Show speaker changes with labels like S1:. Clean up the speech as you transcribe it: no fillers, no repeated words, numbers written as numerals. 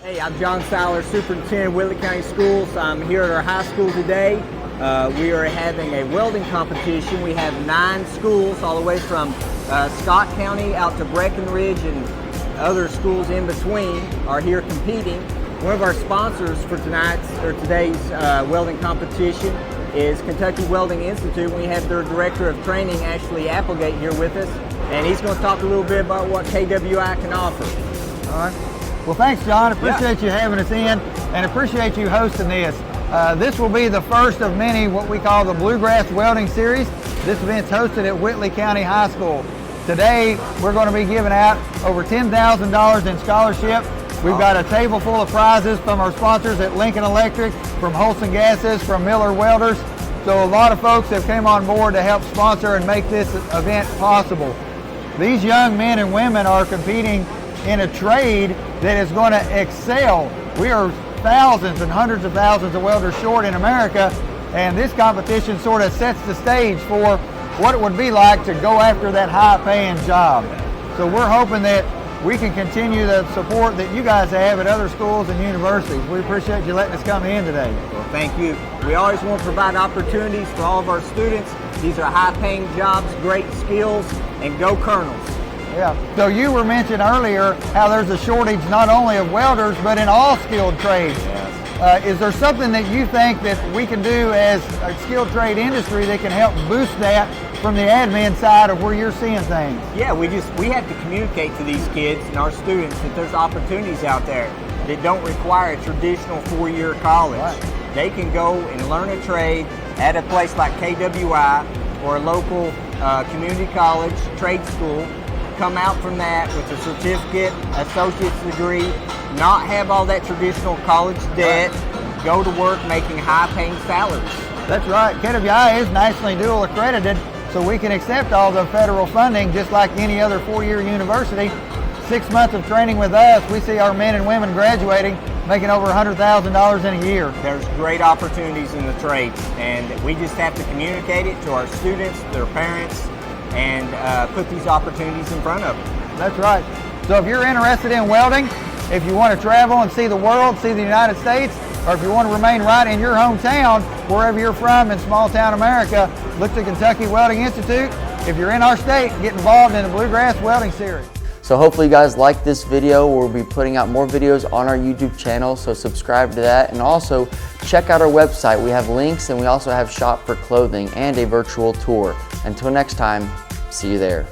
S1: Hey, I'm John Seiler, Superintendent of Whitley County Schools. I'm here at our high school today. We are having a welding competition. We have 9 schools all the way from Scott County out to Breckenridge, and other schools in between are here competing. One of our sponsors for today's welding competition is Kentucky Welding Institute. We have their Director of Training, Ashley Applegate, here with us, and he's going to talk a little bit about what KWI can offer.
S2: All right. Well, thanks, John. Appreciate you having us in, and appreciate you hosting this. This will be the first of many what we call the Bluegrass Welding Series. This event's hosted at Whitley County High School. Today, we're going to be giving out over $10,000 in scholarship. We've got a table full of prizes from our sponsors at Lincoln Electric, from Holson Gases, from Miller Welders. So a lot of folks have came on board to help sponsor and make this event possible. These young men and women are competing in a trade that is going to excel. We are thousands and hundreds of thousands of welders short in America, and this competition sort of sets the stage for what it would be like to go after that high-paying job. So we're hoping that we can continue the support that you guys have at other schools and universities. We appreciate you letting us come in today.
S1: Well, thank you. We always want to provide opportunities for all of our students. These are high-paying jobs, great skills, and go Colonels.
S2: Yeah. So you were mentioning earlier how there's a shortage not only of welders, but in all skilled trades.
S1: Yes.
S2: Is there something that you think that we can do as a skilled trade industry that can help boost that from the admin side of where you're seeing things?
S1: Yeah, we have to communicate to these kids and our students that there's opportunities out there that don't require a traditional 4-year college.
S2: Right.
S1: They can go and learn a trade at a place like KWI or a local community college, trade school, come out from that with a certificate, associate's degree, not have all that traditional college debt, go to work making high-paying salaries.
S2: That's right. KWI is nationally dual accredited, so we can accept all the federal funding just like any other 4-year university. 6 months of training with us, we see our men and women graduating, making over $100,000 in a year.
S1: There's great opportunities in the trades, and we just have to communicate it to our students, their parents, and put these opportunities in front of them.
S2: That's right. So if you're interested in welding, if you want to travel and see the world, see the United States, or if you want to remain right in your hometown, wherever you're from in small town America, look to Kentucky Welding Institute. If you're in our state, get involved in the Bluegrass Welding Series.
S3: So hopefully you guys like this video. We'll be putting out more videos on our YouTube channel, so subscribe to that. And also check out our website. We have links, and we also have shop for clothing and a virtual tour. Until next time, see you there.